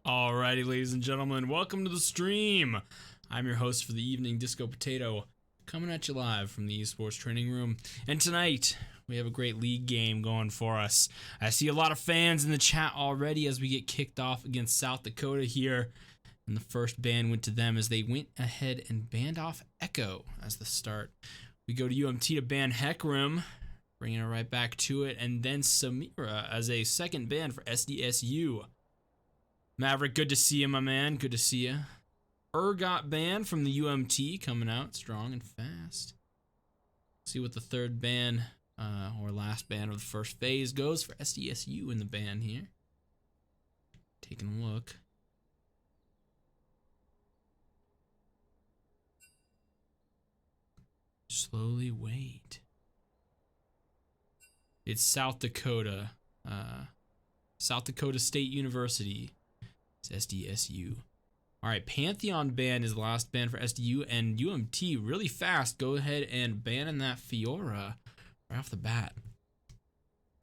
Alrighty, ladies and gentlemen, welcome to the stream. I'm your host for the evening, Disco Potato, coming at you live from the esports training room. And tonight, we have a great league game going for us. I see a lot of fans in the chat already as we get kicked off against South Dakota here. And the first ban went to them as they went ahead and banned off Echo as the start. We go to UMT to ban Heckrim, bringing it right back to it, and then Samira as a second ban for SDSU. Maverick, good to see you, my man. Good to see you. Got banned from the UMT, coming out strong and fast. See what the third ban, or last ban of the first phase goes for SDSU in the ban here. Taking a look. Slowly wait. It's South Dakota. South Dakota State University. It's SDSU. Alright, Pantheon ban is the last ban for SDU, and UMT really fast. Go ahead and ban in that Fiora right off the bat.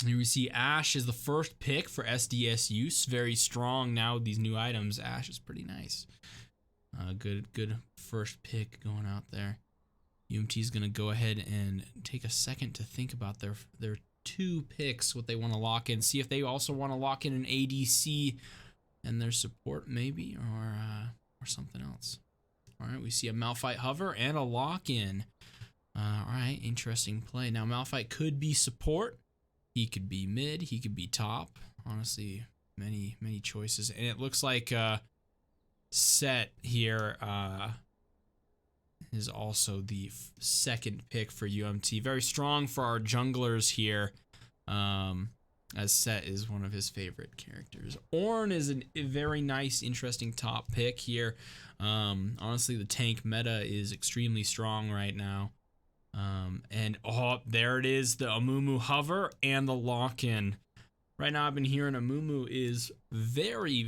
Here we see Ash is the first pick for SDSU. Very strong now with these new items. Ash is pretty nice. Good first pick going out there. UMT is going to go ahead and take a second to think about their two picks, what they want to lock in. See if they also want to lock in an ADC and their support maybe, or something else. All right, we see a Malphite hover and a lock-in. All right, interesting play. Now Malphite could be support, he could be mid, he could be top. Honestly, many choices, and it looks like Set here is also the second pick for UMT. Very strong for our junglers here. As Set is one of his favorite characters. Ornn is a very nice, interesting top pick here. Honestly, the tank meta is extremely strong right now. And oh, there it is, the Amumu hover and the lock-in. Right now, I've been hearing Amumu is very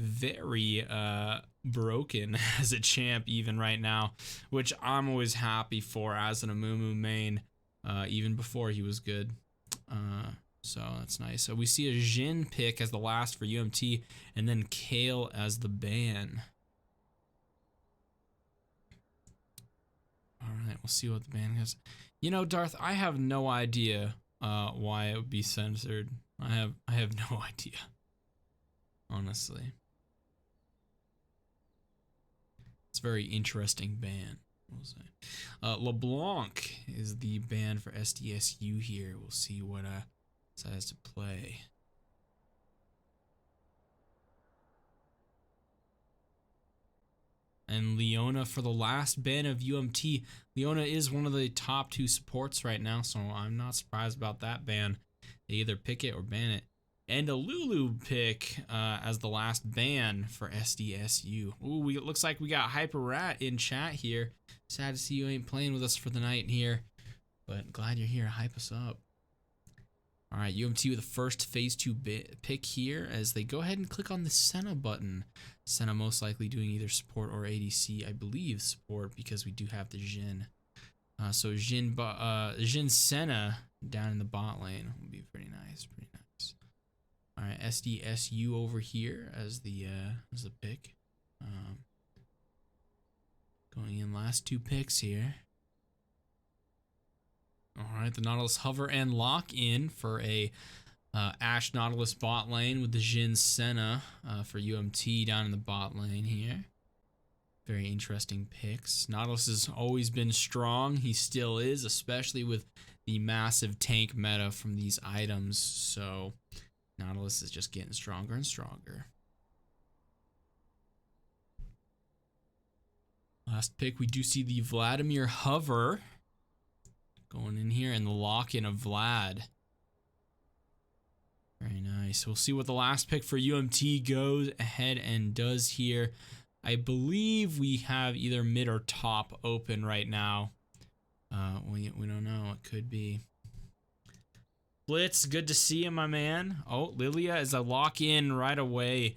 broken as a champ even right now, which I'm always happy for as an Amumu main, even before he was good. So that's nice. So we see a Jhin pick as the last for UMT, and then Kale as the ban. Alright, we'll see what the ban is. You know, Darth, I have no idea why it would be censored. I have no idea. Honestly. It's a very interesting ban, we'll say. LeBlanc is the ban for SDSU here. We'll see what decides to play. And Leona for the last ban of UMT. Leona is one of the top two supports right now, so I'm not surprised about that ban. They either pick it or ban it. And a Lulu pick as the last ban for SDSU. Ooh, it looks like we got Hyper Rat in chat here. Sad to see you ain't playing with us for the night here, but glad you're here. Hype us up. All right, UMT with the first phase 2 pick here as they go ahead and click on the Senna button. Senna most likely doing either support or ADC. I believe support because we do have the Jhin. So Jhin Senna down in the bot lane would be pretty nice, All right, SDSU over here as the pick. Going in last two picks here. Alright, the Nautilus hover and lock in for a Ashe Nautilus bot lane with the Jhin Senna for UMT down in the bot lane here. Very interesting picks. Nautilus has always been strong. He still is, especially with the massive tank meta from these items. So Nautilus is just getting stronger and stronger. Last pick, we do see the Vladimir hover. Going in here and the lock-in of Vlad. Very nice. We'll see what the last pick for UMT goes ahead and does here. I believe we have either mid or top open right now. We don't know. It could be. Blitz, good to see you, my man. Oh, Lilia is a lock-in right away.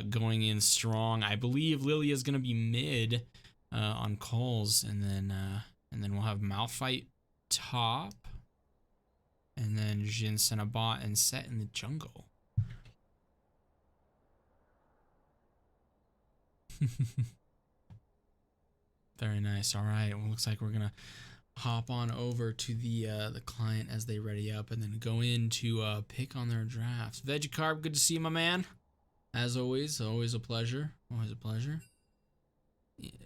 Going in strong. I believe Lilia is going to be mid on calls, and then we'll have Malphite top, and then Jhin Senna bot and Set in the jungle. Very nice. All right. Well, looks like we're gonna hop on over to the client as they ready up, and then go in to pick on their drafts. Vegicarb, good to see you, my man. As always a pleasure. Always a pleasure.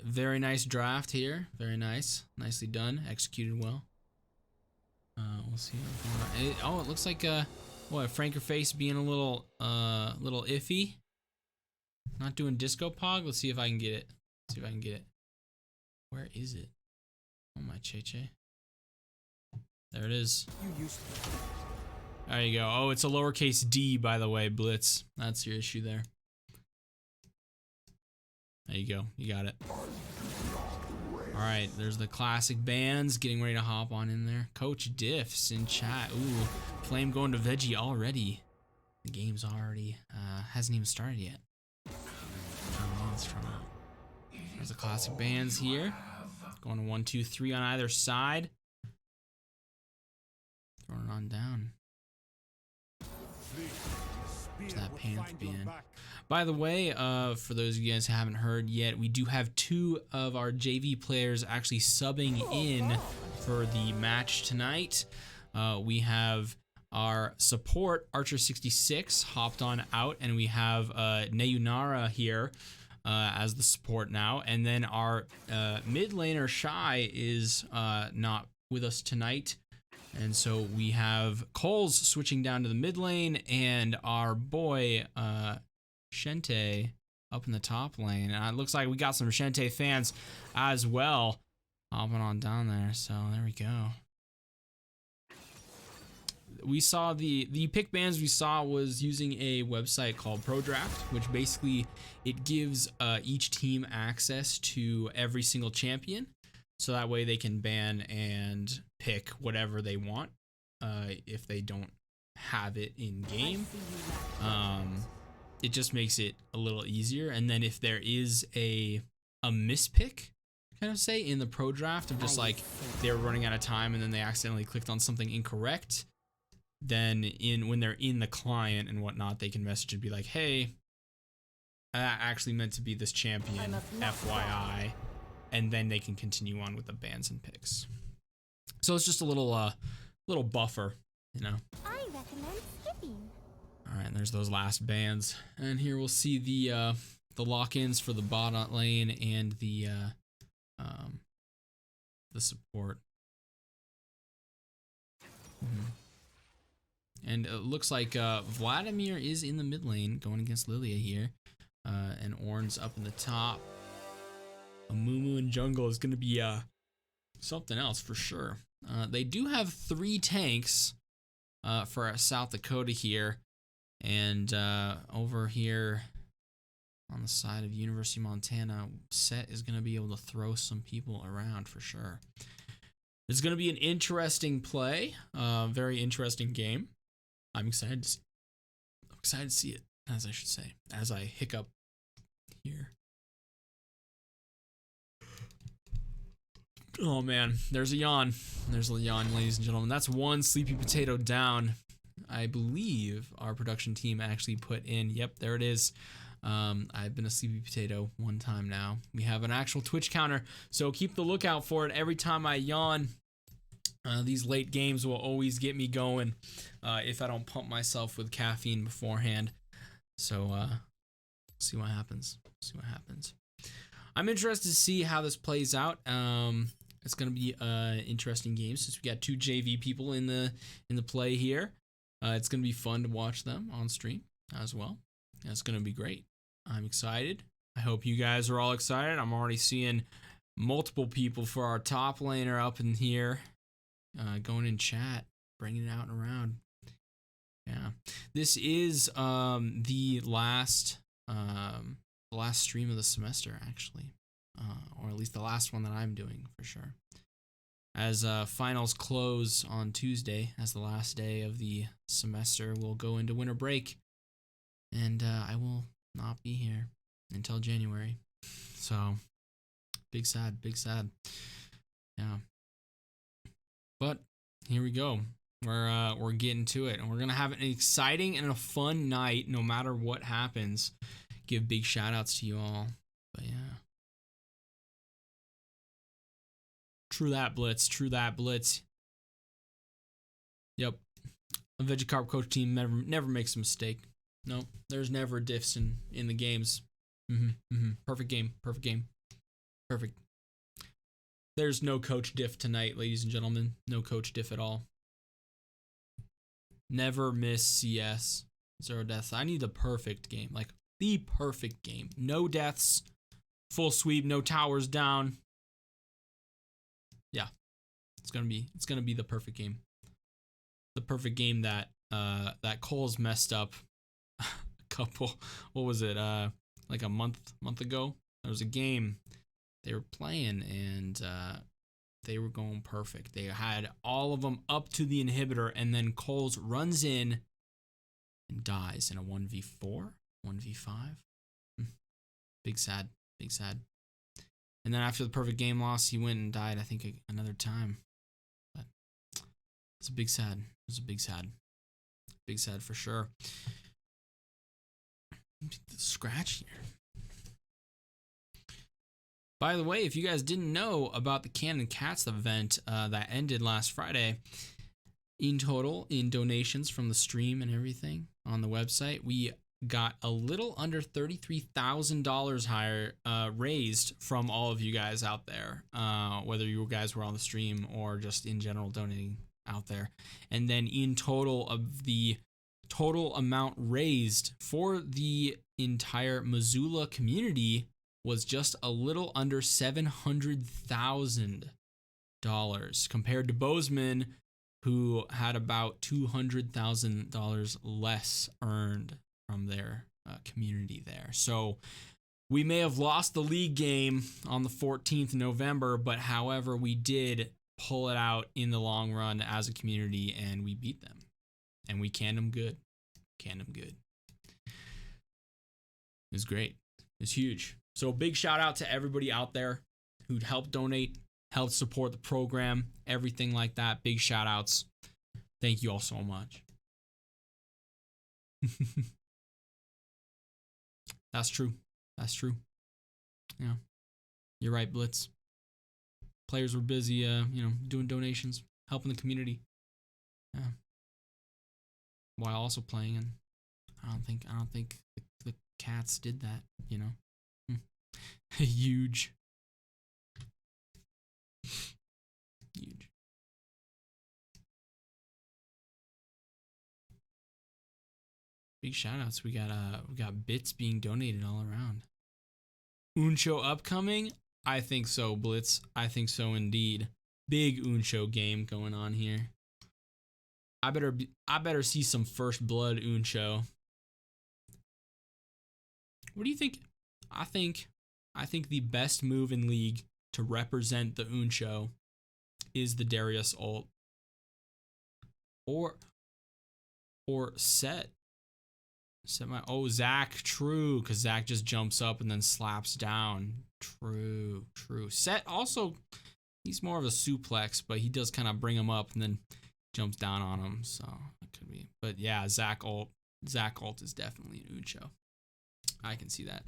Very nice draft here. Very nice. Nicely done. Executed well. We'll see. It looks like what, Frankerface being a little iffy. Not doing disco pog. Let's see if I can get it. See if I can get it. Where is it? Oh my Cheche. There it is. There you go. Oh, it's a lowercase d, by the way, Blitz. That's your issue there. There you go. You got it. Alright, there's the classic bands getting ready to hop on in there. Coach Diffs in chat. Ooh, Flame going to Veggie already. The game's already hasn't even started yet. There's the classic bands here. Going to 1, 2, 3 on either side. Throwing it on down. There's that Panth band. By the way, for those of you guys who haven't heard yet, we do have 2 of our JV players actually subbing in for the match tonight. We have our support, Archer66, hopped on out, and we have Neyunara here as the support now. And then our mid laner, Shy, is not with us tonight. And so we have Coles switching down to the mid lane, and our boy, Shente up in the top lane. And it looks like we got some Shente fans as well hopping on down there. So there we go. We saw the pick bands we saw was using a website called ProDraft, which basically it gives each team access to every single champion. So that way they can ban and pick whatever they want if they don't have it in game. It just makes it a little easier. And then if there is a mispick, kind of say, in the pro draft of just like they were running out of time and then they accidentally clicked on something incorrect, then when they're in the client and whatnot, they can message and be like, hey, I actually meant to be this champion, FYI. And then they can continue on with the bans and picks. So it's just a little buffer, you know. I recommend skipping. All right, and there's those last bans, and here we'll see the lock-ins for the bot lane and the support. And it looks like Vladimir is in the mid lane going against Lilia here, and Ornn's up in the top. A Mumu in jungle is going to be something else for sure. They do have 3 tanks for South Dakota here. And over here on the side of University of Montana, Set is going to be able to throw some people around for sure. It's going to be an interesting play. Very interesting game. I'm excited to see it, as I should say, as I hiccup here. Oh man, there's a yawn. There's a yawn, ladies and gentlemen. That's 1 sleepy potato down. I believe our production team actually put in, yep, there it is. I've been a sleepy potato 1 time now. We have an actual Twitch counter, so keep the lookout for it. Every time I yawn, these late games will always get me going if I don't pump myself with caffeine beforehand. So see what happens. See what happens. I'm interested to see how this plays out. It's going to be an interesting game since we got 2 JV people in the play here. It's going to be fun to watch them on stream as well. It's going to be great. I'm excited. I hope you guys are all excited. I'm already seeing multiple people for our top laner up in here going in chat, bringing it out and around. Yeah, this is the last stream of the semester, actually, or at least the last one that I'm doing for sure. As finals close on Tuesday, as the last day of the semester, we'll go into winter break, and I will not be here until January. So, big sad. Yeah. But here we go. We're getting to it, and we're gonna have an exciting and a fun night, no matter what happens. Give big shout outs to you all. But yeah. True that, Blitz. True that, Blitz. Yep. A Vegicarp coach team never makes a mistake. No, there's never diffs in the games. Perfect game. Perfect game. Perfect. There's no coach diff tonight, ladies and gentlemen. No coach diff at all. Never miss CS. 0 deaths. I need the perfect game. Like, the perfect game. No deaths. Full sweep. No towers down. Yeah. It's gonna be the perfect game. The perfect game that Cole's messed up a couple, what was it, like a month ago. There was a game they were playing and they were going perfect. They had all of them up to the inhibitor, and then Cole's runs in and dies in a 1v4, 1v5. Big sad. And then after the perfect game loss, he went and died, I think, another time. But it's a big sad. It was a big sad. Big sad for sure. Scratch here. By the way, if you guys didn't know about the Cannon Cats event that ended last Friday, in total, in donations from the stream and everything on the website, we got a little under $33,000 higher raised from all of you guys out there, whether you guys were on the stream or just in general donating out there. And then in total, of the total amount raised for the entire Missoula community was just a little under $700,000 compared to Bozeman, who had about $200,000 less earned from their community there. So we may have lost the league game on the 14th of November, but however, we did pull it out in the long run as a community, and we beat them. And we canned them good. It was great. It was huge. So big shout out to everybody out there who'd helped donate, helped support the program, everything like that. Big shout outs. Thank you all so much. That's true. Yeah. You're right, Blitz. Players were busy, doing donations, helping the community. Yeah. While also playing, and I don't think the Cats did that, Huge. Big shout outs. We got bits being donated all around. Uncho upcoming? I think so, Blitz. I think so indeed. Big Uncho game going on here. I better see some first blood Uncho. What do you think? I think the best move in League to represent the Uncho is the Darius ult. Or set my Zach, true, because Zach just jumps up and then slaps down. True. Set also, he's more of a suplex, but he does kind of bring him up and then jumps down on him, so it could be. But yeah, Zach ult is definitely an Uncho. I can see that.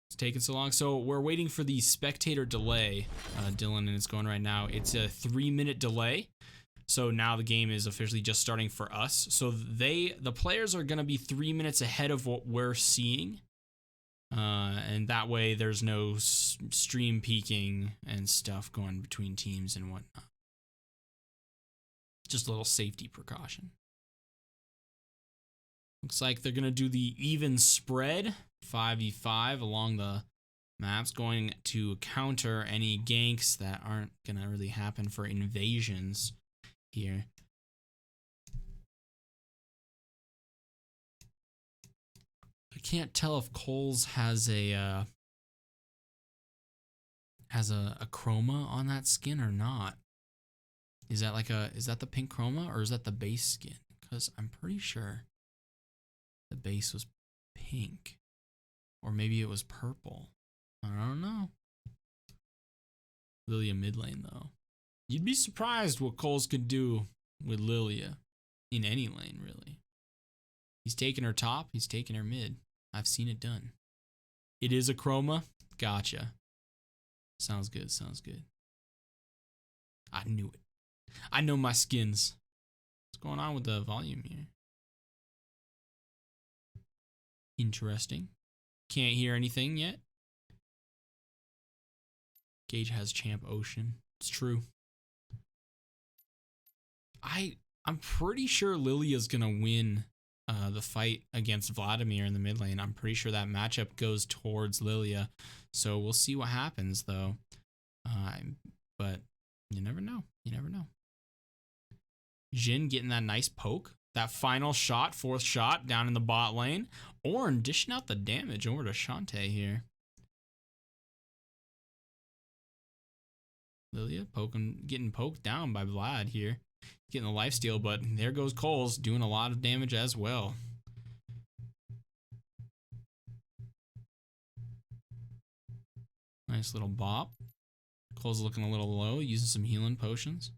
It's taking so long. So we're waiting for the spectator delay, Dylan, and it's going right now. It's a 3-minute delay. So now the game is officially just starting for us. So the players are going to be 3 minutes ahead of what we're seeing. And that way there's no stream peaking and stuff going between teams and whatnot. Just a little safety precaution. Looks like they're going to do the even spread, 5v5 along the maps, going to counter any ganks that aren't going to really happen for invasions here. I can't tell if Coles has a chroma on that skin or not. Is that the pink chroma, or is that the base skin? Because I'm pretty sure the base was pink, or maybe it was purple. I don't know. Lilia mid lane though. You'd be surprised what Coles could do with Lilia in any lane, really. He's taking her top, he's taking her mid. I've seen it done. It is a chroma? Gotcha. Sounds good, sounds good. I knew it. I know my skins. What's going on with the volume here? Interesting. Can't hear anything yet. Gage has Champ Ocean. It's true. I'm pretty sure Lilia's gonna win the fight against Vladimir in the mid lane. I'm pretty sure that matchup goes towards Lilia. So we'll see what happens though. But you never know. You never know. Jhin getting that nice poke. That final shot, fourth shot down in the bot lane. Ornn dishing out the damage over to Shantae here. Lilia getting poked down by Vlad here. Getting the lifesteal, but there goes Coles doing a lot of damage as well. Nice little bop. Cole's looking a little low, using some healing potions.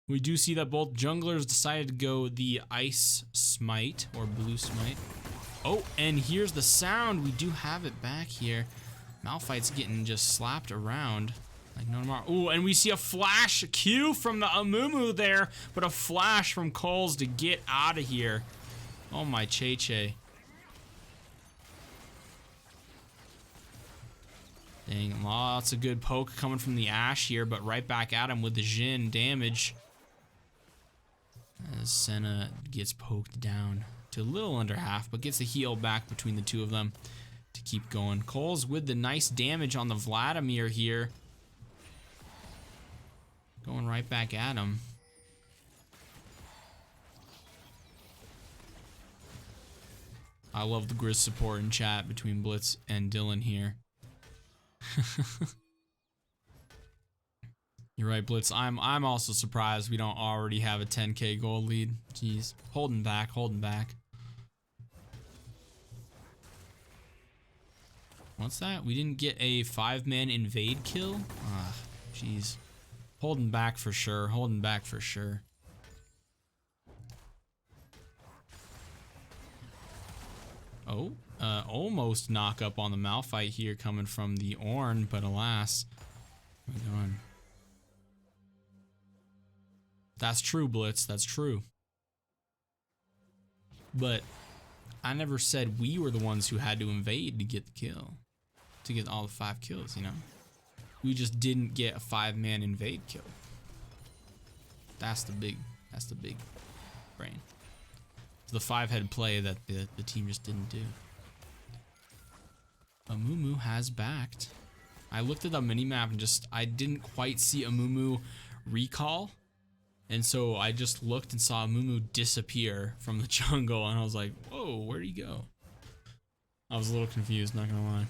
We do see that both junglers decided to go the ice smite or blue smite. Oh, and here's the sound. We do have it back here. Malphite's getting just slapped around like no tomorrow. Oh, and we see a flash Q from the Amumu there, but a flash from Coles to get out of here. Oh my Che. Dang, lots of good poke coming from the Ashe here, but right back at him with the Jhin damage. As Senna gets poked down to a little under half, but gets the heal back between the two of them to keep going. Coles with the nice damage on the Vladimir here. Going right back at him. I love the Griz support in chat between Blitz and Dylan here. You're right, Blitz. I'm also surprised we don't already have a 10k gold lead. Jeez. Holding back. What's that? We didn't get a 5-man invade kill? Ah, jeez. Holding back for sure. Oh, almost knock up on the Malphite here coming from the Ornn, but alas. Where are we going? That's true, Blitz. That's true. But I never said we were the ones who had to invade to get the kill. To get all the 5 kills, you know? We just didn't get a 5-man invade kill. That's the big brain. It's the 5-head play that the team just didn't do. Amumu has backed. I looked at the minimap and I didn't quite see Amumu recall. And so I just looked and saw Amumu disappear from the jungle, and I was like, whoa, where'd he go? I was a little confused, not gonna lie.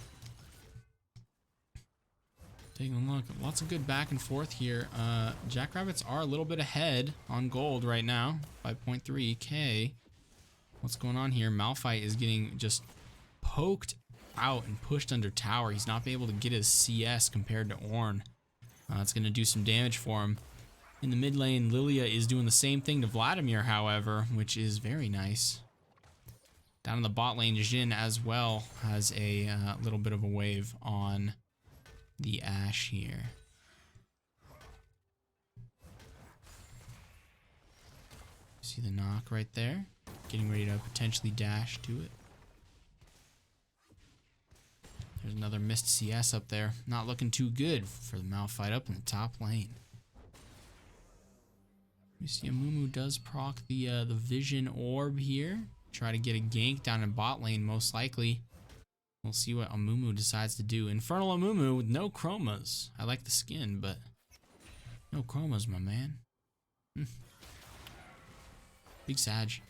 Taking a look, lots of good back and forth here. Jackrabbits are a little bit ahead on gold right now by 0.3k. What's going on here? Malphite is getting just poked out and pushed under tower. He's not been able to get his CS compared to Ornn. It's gonna do some damage for him. In the mid lane, Lilia is doing the same thing to Vladimir, however, which is very nice. Down in the bot lane, Jhin as well has a little bit of a wave on the Ashe here. See the knock right there? Getting ready to potentially dash to it. There's another missed CS up there. Not looking too good for the Malphite up in the top lane. You see Amumu does proc the Vision Orb here. Try to get a gank down in bot lane most likely. We'll see what Amumu decides to do. Infernal Amumu with no chromas. I like the skin, but no chromas, my man. Big Sag.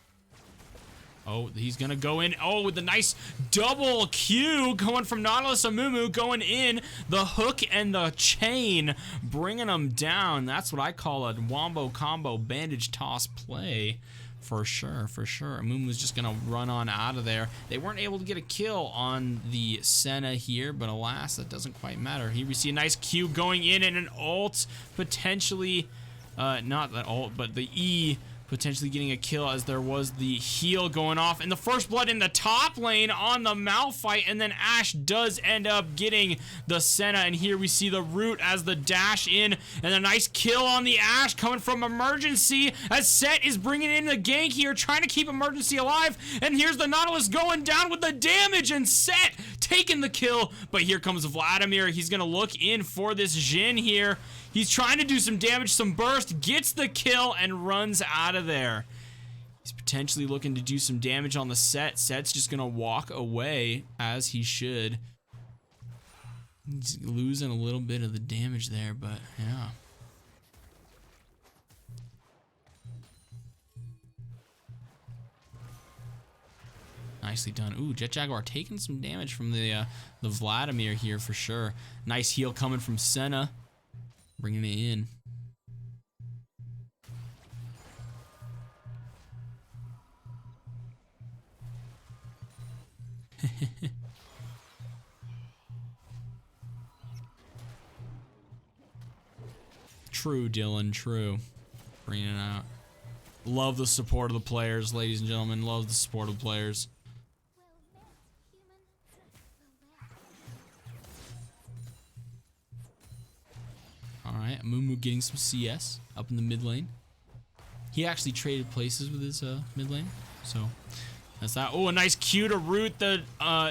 Oh, he's gonna go in. Oh, with the nice double Q going from Nautilus. Amumu going in. The hook and the chain bringing him down. That's what I call a wombo combo bandage toss play. For sure, for sure. Amumu's just gonna run on out of there. They weren't able to get a kill on the Senna here, but alas, that doesn't quite matter. Here we see a nice Q going in and an ult potentially, not that ult, but the E potentially getting a kill as there was the heal going off. And the first blood in the top lane on the Malphite. And then Ashe does end up getting the Senna. And here we see the root as the dash in. And a nice kill on the Ashe coming from Emergency. As Set is bringing in the gank here, trying to keep Emergency alive. And here's the Nautilus going down with the damage. And Set taking the kill. But here comes Vladimir. He's going to look in for this Jhin here. He's trying to do some damage, some burst, gets the kill, and runs out of there. He's potentially looking to do some damage on the Set. Set's just going to walk away, as he should. He's losing a little bit of the damage there, but yeah. Nicely done. Ooh, Jet Jaguar taking some damage from the Vladimir here for sure. Nice heal coming from Senna. Bringing it in. True, Dylan, true. Bringing it out. Love the support of the players, ladies and gentlemen. Love the support of the players. Alright, Amumu getting some CS up in the mid lane. He actually traded places with his mid lane, so that's that. Oh, a nice Q to root the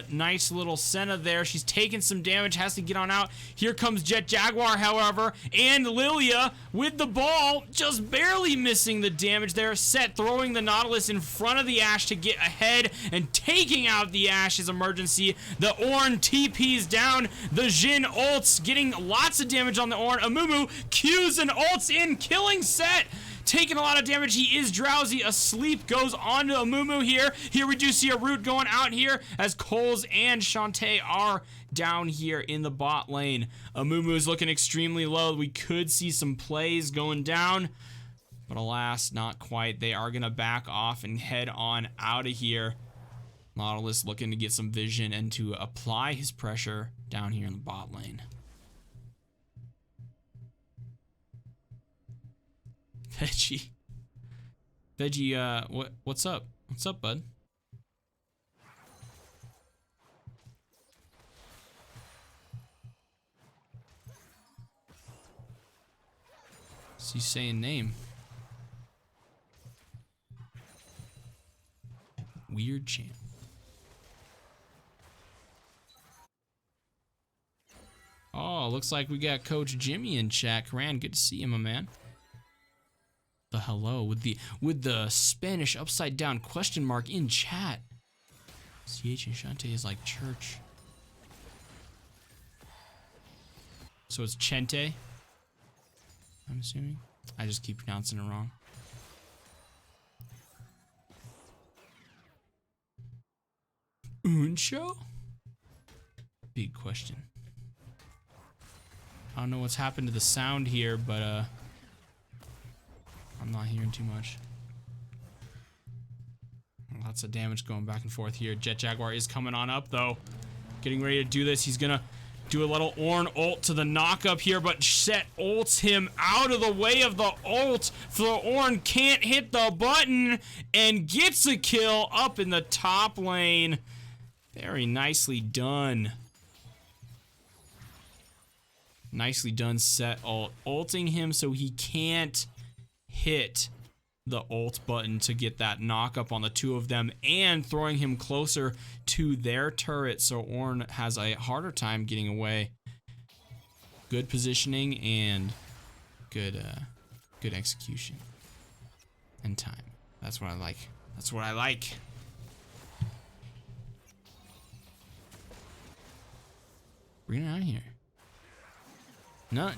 nice little Senna there. She's taking some damage, has to get on out. Here comes Jet Jaguar, however, and Lilia with the ball, just barely missing the damage there. Set throwing the Nautilus in front of the Ashe to get ahead and taking out the Ashe's Emergency. The Ornn TP's down. The Jhin ults, getting lots of damage on the Ornn. Amumu Qs and ults in, killing Set. Taking a lot of damage. He is drowsy. A sleep goes on to Amumu here. Here we do see a root going out here as Coles and Shantae are down here in the bot lane. Amumu is looking extremely low. We could see some plays going down, but alas, not quite. They are going to back off and head on out of here. Nautilus looking to get some vision and to apply his pressure down here in the bot lane. Veggie, what's up? What's up, bud? What's he saying name? Weird champ. Oh, looks like we got Coach Jimmy in chat. Karan, good to see you, my man. The hello with the Spanish upside down question mark in chat. CH and Shante is like church. So it's Chente, I'm assuming. I just keep pronouncing it wrong. Uncho? Big question. I don't know what's happened to the sound here, but I'm not hearing too much. Lots of damage going back and forth here. Jet Jaguar is coming on up though. Getting ready to do this. He's gonna do a little Ornn ult to the knock up here, but Set ults him out of the way of the ult. So Ornn can't hit the button and gets a kill up in the top lane. Very nicely done. Nicely done, Set ulting him so he can't hit the ult button to get that knock up on the two of them and throwing him closer to their turret, so Ornn has a harder time getting away. Good positioning and good execution and time. That's what I like. That's what I like. Bring it out here.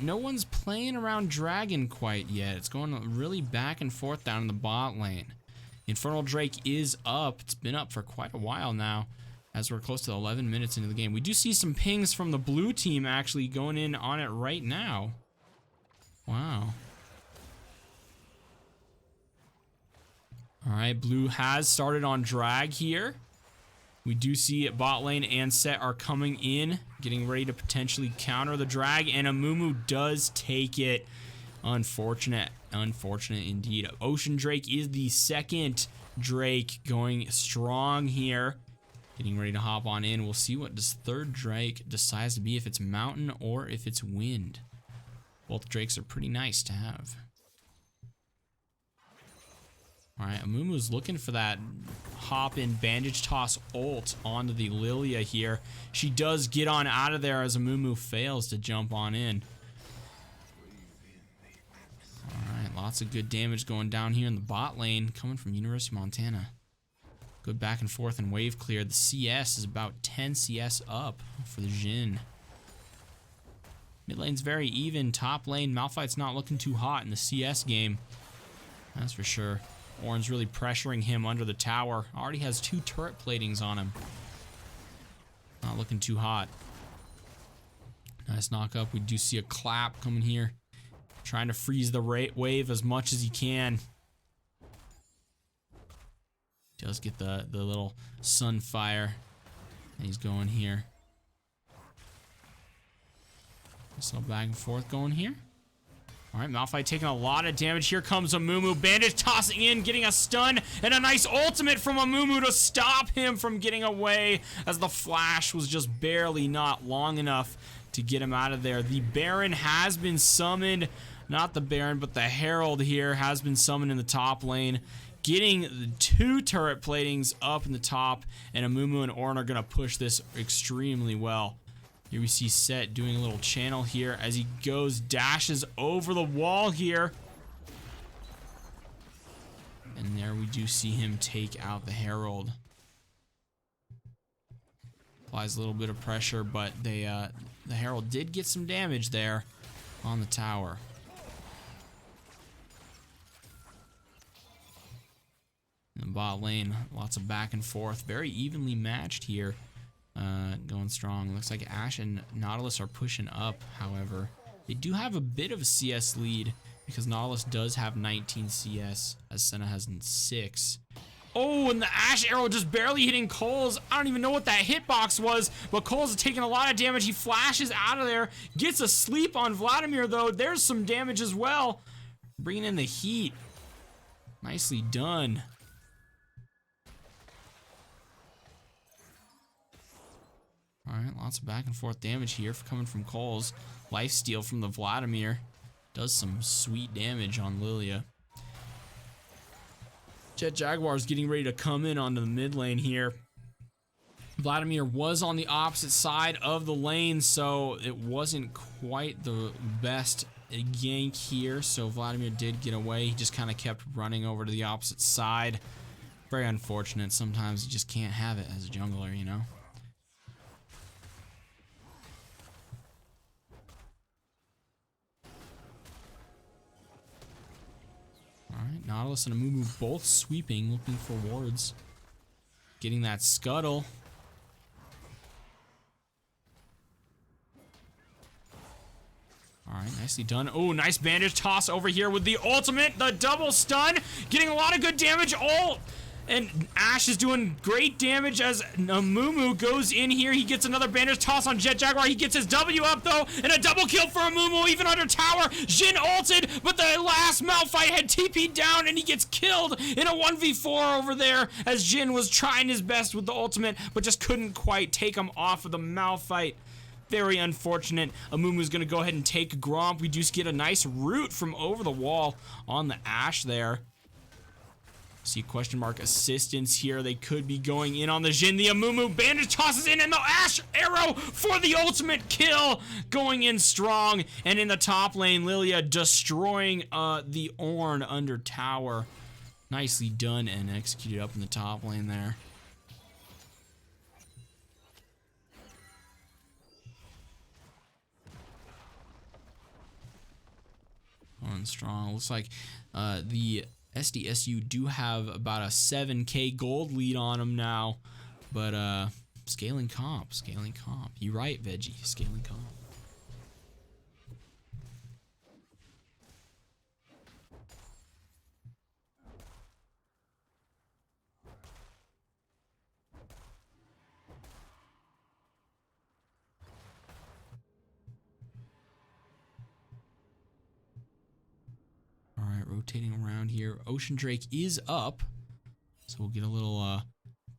No one's playing around Dragon quite yet. It's going really back and forth down in the bot lane. Infernal Drake is up. It's been up for quite a while now, as we're close to 11 minutes into the game. We do see some pings from the blue team actually going in on it right now. Wow. All right, blue has started on drag here. We do see bot lane and Set are coming in, getting ready to potentially counter the drag, and Amumu does take it. Unfortunate. Unfortunate indeed. Ocean Drake is the second Drake, going strong here. Getting ready to hop on in. We'll see what this third Drake decides to be, if it's mountain or if it's wind. Both Drakes are pretty nice to have. Alright, Amumu's looking for that hop in bandage toss ult onto the Lilia here. She does get on out of there as Amumu fails to jump on in. Alright, lots of good damage going down here in the bot lane coming from University of Montana. Good back and forth and wave clear. The CS is about 10 CS up for the Jhin. Mid lane's very even. Top lane, Malphite's not looking too hot in the CS game. That's for sure. Ornn's really pressuring him under the tower. Already has 2 turret platings on him. Not looking too hot. Nice knock up. We do see a clap coming here. Trying to freeze the wave as much as he can. Does get the little sunfire. And he's going here. So back and forth going here. Alright, Malphite taking a lot of damage. Here comes Amumu. Bandage tossing in, getting a stun, and a nice ultimate from Amumu to stop him from getting away, as the flash was just barely not long enough to get him out of there. The Baron has been summoned. Not the Baron, but the Herald here has been summoned in the top lane. Getting the 2 turret platings up in the top, and Amumu and Ornn are going to push this extremely well. Here we see Set doing a little channel here as he goes, dashes over the wall here. And there we do see him take out the Herald. Applies a little bit of pressure, but the Herald did get some damage there on the tower. In the bot lane, lots of back and forth, very evenly matched here. Going strong. Looks like Ashe and Nautilus are pushing up, however. They do have a bit of a CS lead because Nautilus does have 19 CS as Senna has 6. Oh, and the Ashe arrow just barely hitting Coles. I don't even know what that hitbox was, but Coles is taking a lot of damage. He flashes out of there, gets a sleep on Vladimir though. There's some damage as well. Bringing in the heat. Nicely done. Alright, lots of back and forth damage here coming from Coles. Lifesteal from the Vladimir. Does some sweet damage on Lilia. Jet Jaguar's getting ready to come in onto the mid lane here. Vladimir was on the opposite side of the lane, so it wasn't quite the best gank here. So Vladimir did get away. He just kind of kept running over to the opposite side. Very unfortunate. Sometimes you just can't have it as a jungler, you know? Alright, Nautilus and Amumu both sweeping, looking for wards. Getting that scuttle. Alright, nicely done. Oh, nice bandage toss over here with the ultimate. The double stun. Getting a lot of good damage. Oh, and Ashe is doing great damage as Amumu goes in here. He gets another bandage toss on Jet Jaguar. He gets his W up though, and a double kill for Amumu even under tower. Jhin ulted, but the last Malphite had TP'd down and he gets killed in a 1v4 over there as Jhin was trying his best with the ultimate, but just couldn't quite take him off of the Malphite. Very unfortunate. Amumu's gonna go ahead and take Gromp. We do get a nice root from over the wall on the Ashe there. See question mark assistance here. They could be going in on the Jhin. The Amumu bandage tosses in and the Ashe arrow for the ultimate kill. Going in strong. And in the top lane, Lilia destroying the Ornn under tower. Nicely done and executed up in the top lane there. Going strong. Looks like the SDSU do have about a 7k gold lead on them now, but scaling comp. You're right, Veggie, scaling comp. rotating around here. Ocean Drake is up, so we'll get a little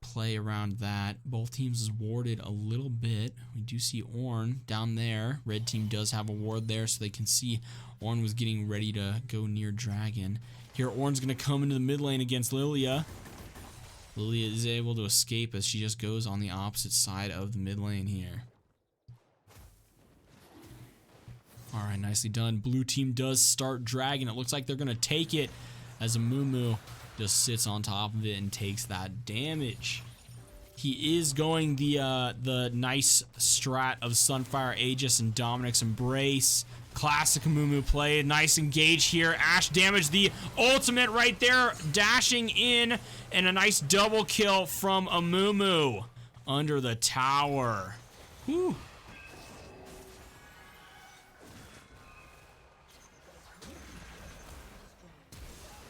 play around that. Both teams is warded a little bit. We do see Ornn down there. Red team does have a ward there, so they can see Ornn was getting ready to go near Dragon. Here, Ornn's going to come into the mid lane against Lilia. Lilia is able to escape as she just goes on the opposite side of the mid lane here. Alright, nicely done. Blue team does start Dragon. It looks like they're going to take it as Amumu just sits on top of it and takes that damage. He is going the nice strat of Sunfire Aegis and Dominic's Embrace. Classic Amumu play. Nice engage here. Ashe damage, the ultimate right there. Dashing in, and a nice double kill from Amumu under the tower. Whew.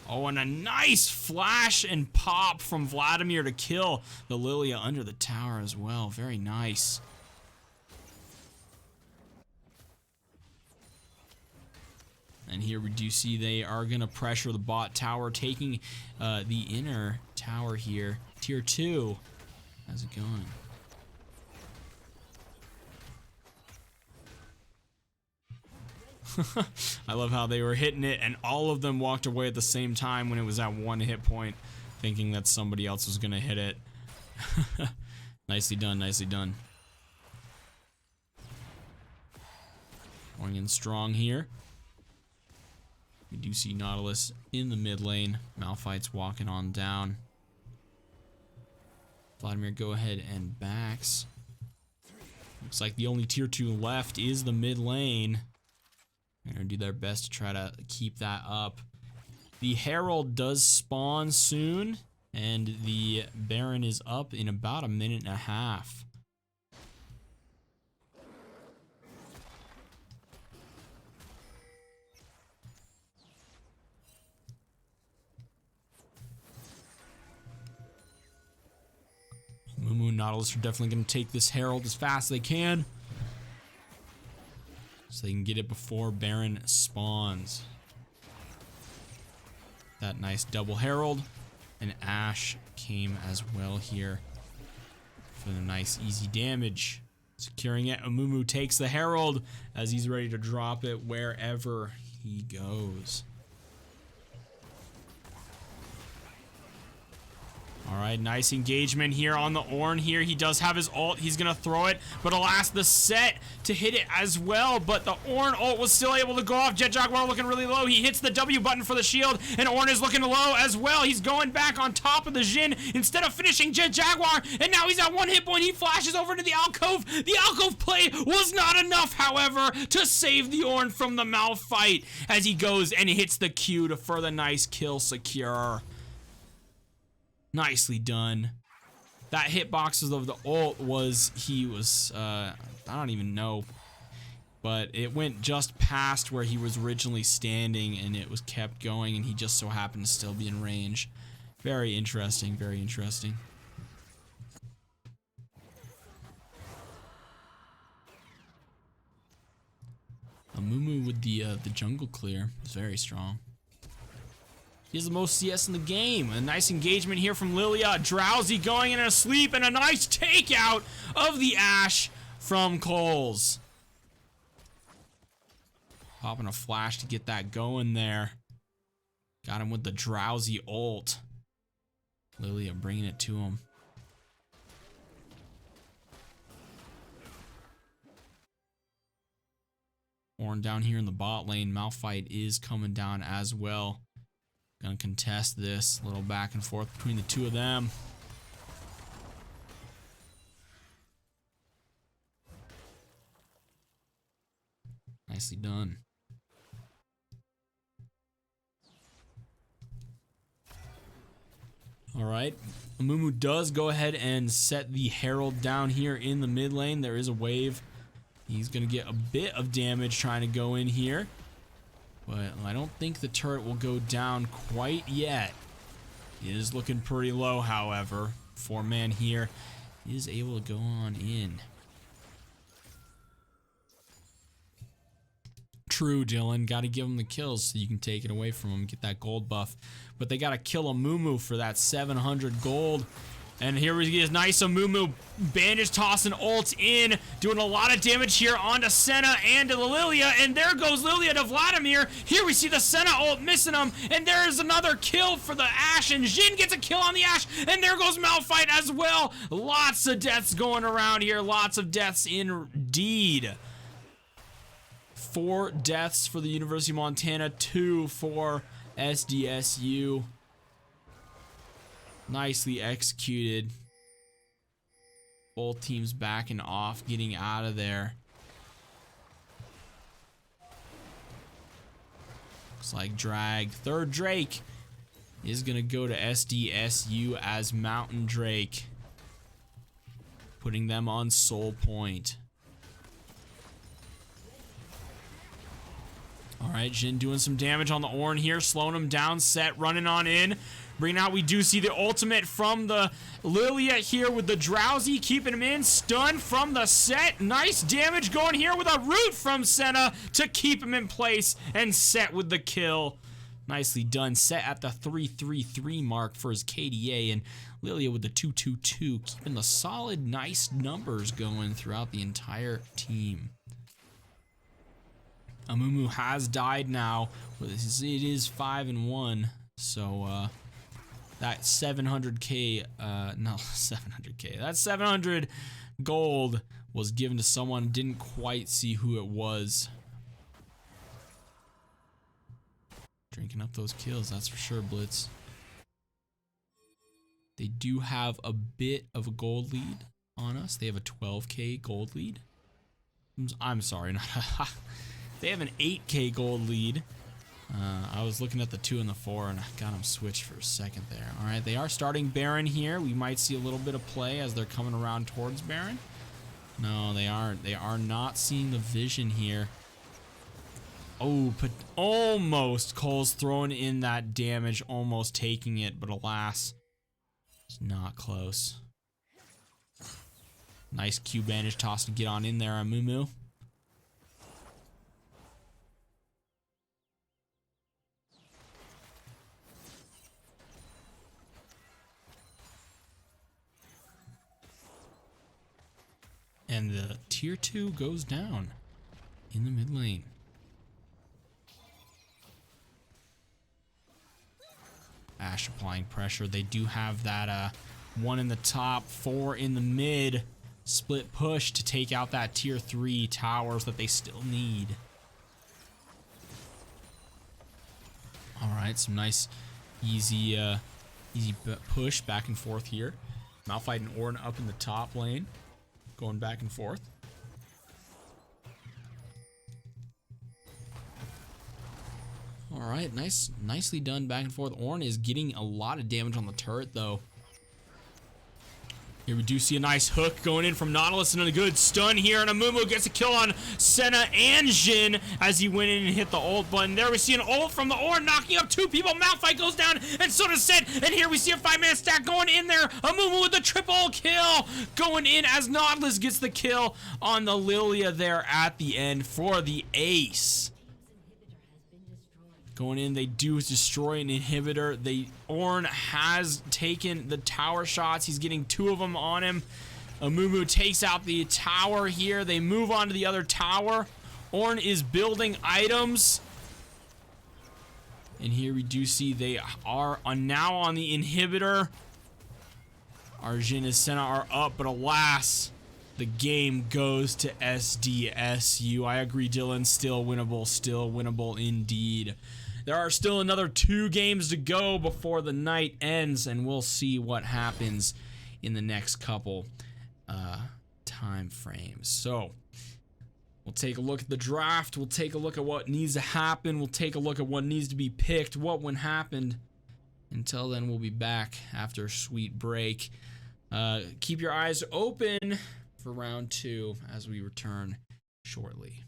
Oh, and a nice flash and pop from Vladimir to kill the Lilia under the tower as well. Very nice. And here we do see they are going to pressure the bot tower, taking the inner tower here. Tier 2. How's it going? I love how they were hitting it and all of them walked away at the same time when it was at 1 hit point, thinking that somebody else was going to hit it. Nicely done, nicely done. Going in strong here. We do see Nautilus in the mid lane. Malphite's walking on down. Vladimir go ahead and backs. Looks like the only tier 2 left is the mid lane. They're gonna do their best to try to keep that up. The Herald does spawn soon, and the Baron is up in about a minute and a half. Mumu and Nautilus are definitely going to take this Herald as fast as they can, so they can get it before Baron spawns. That nice double Herald, and Ashe came as well here for the nice easy damage. Securing it, Amumu takes the Herald as he's ready to drop it wherever he goes. Alright, nice engagement here on the Ornn here. He does have his ult. He's going to throw it. But alas, the set to hit it as well. But the Ornn ult was still able to go off. Jet Jaguar looking really low. He hits the W button for the shield. And Ornn is looking low as well. He's going back on top of the Jhin instead of finishing Jet Jaguar. And now he's at 1 hit point. He flashes over to the alcove. The alcove play was not enough, however, to save the Ornn from the Malphite as he goes and hits the Q to for the nice kill secure. Nicely done. That hitboxes of the ult was, I don't even know, but it went just past where he was originally standing and it was kept going and he just so happened to still be in range. Very interesting, very interesting. Amumu with the jungle clear is very strong. He has the most CS in the game. A nice engagement here from Lilia. Drowsy going in a sleep and a nice takeout of the Ashe from Coles. Popping a flash to get that going there. Got him with the Drowsy ult. Lilia bringing it to him. Ornn down here in the bot lane. Malphite is coming down as well. Gonna contest this. A little back and forth between the two of them. Nicely done. Alright. Amumu does go ahead and set the Herald down here in the mid lane. There is a wave. He's gonna get a bit of damage trying to go in here. But I don't think the turret will go down quite yet. It is looking pretty low, however. 4-man here is able to go on in. true, Dylan. Got to give them the kills so you can take it away from them, get that gold buff. But they got to kill a Mumu for that 700 gold. And here he is, nice Amumu, bandage tossing ult in, doing a lot of damage here onto Senna and to Lilia, and there goes Lilia to Vladimir. Here we see the Senna ult missing him, and there is another kill for the Ashe, and Jhin gets a kill on the Ashe, and there goes Malphite as well. Lots of deaths going around here, lots of deaths indeed. 4 deaths for the University of Montana, 2 for SDSU. Nicely executed. Both teams backing off, getting out of there. Looks like drag. Third Drake is going to go to SDSU as Mountain Drake, putting them on soul point. Alright, Jhin doing some damage on the Ornn here, slowing him down. Set running on in. Bringing out, we do see the ultimate from the Lilia here with the Drowsy, keeping him in. Stun from the Set. Nice damage going here with a root from Senna to keep him in place, and Set with the kill. Nicely done. Set at the 333 mark for his KDA, and Lilia with the 222, keeping the solid, nice numbers going throughout the entire team. Amumu has died now. It is 5-1, so that 700k, no, 700k, that 700 gold was given to someone, didn't quite see who it was. Drinking up those kills, that's for sure, Blitz. They do have a bit of a gold lead on us. They have a 12k gold lead. I'm sorry, not they have an 8k gold lead. I was looking at the 2 and the 4 and I got them switched for a second there. Alright, they are starting Baron here. We might see a little bit of play as they're coming around towards Baron. No, they aren't. They are not seeing the vision here. Oh, but almost. Cole's throwing in that damage, almost taking it, but alas, it's not close. Nice Q bandage toss to get on in there on Mumu. And the tier 2 goes down in the mid lane. Ashe applying pressure. They do have that 1 in the top, 4 in the mid. Split push to take out that tier 3 towers that they still need. Alright, some nice easy push back and forth here. Malphite and Ornn up in the top lane, going back and forth. Alright, nicely done back and forth. Ornn is getting a lot of damage on the turret though. Here we do see a nice hook going in from Nautilus and a good stun here, and Amumu gets a kill on Senna and Jhin as he went in and hit the ult button. There we see an ult from the Ornn knocking up 2 people. Malphite goes down and so does Set, and here we see a 5-man stack going in there. Amumu with the triple kill going in as Nautilus gets the kill on the Lilia there at the end for the ace. Going in, they do destroy an inhibitor. Ornn has taken the tower shots. He's getting 2 of them on him. Amumu takes out the tower here. They move on to the other tower. Ornn is building items. And here we do see they are now on the inhibitor. Arjun and Senna are up, but alas, the game goes to SDSU. I agree, Dylan. Still winnable indeed. There are still another 2 games to go before the night ends, and we'll see what happens in the next couple time frames. So, we'll take a look at the draft. We'll take a look at what needs to happen. We'll take a look at what needs to be picked, what happened. Until then, we'll be back after a sweet break. Keep your eyes open for round 2 as we return shortly.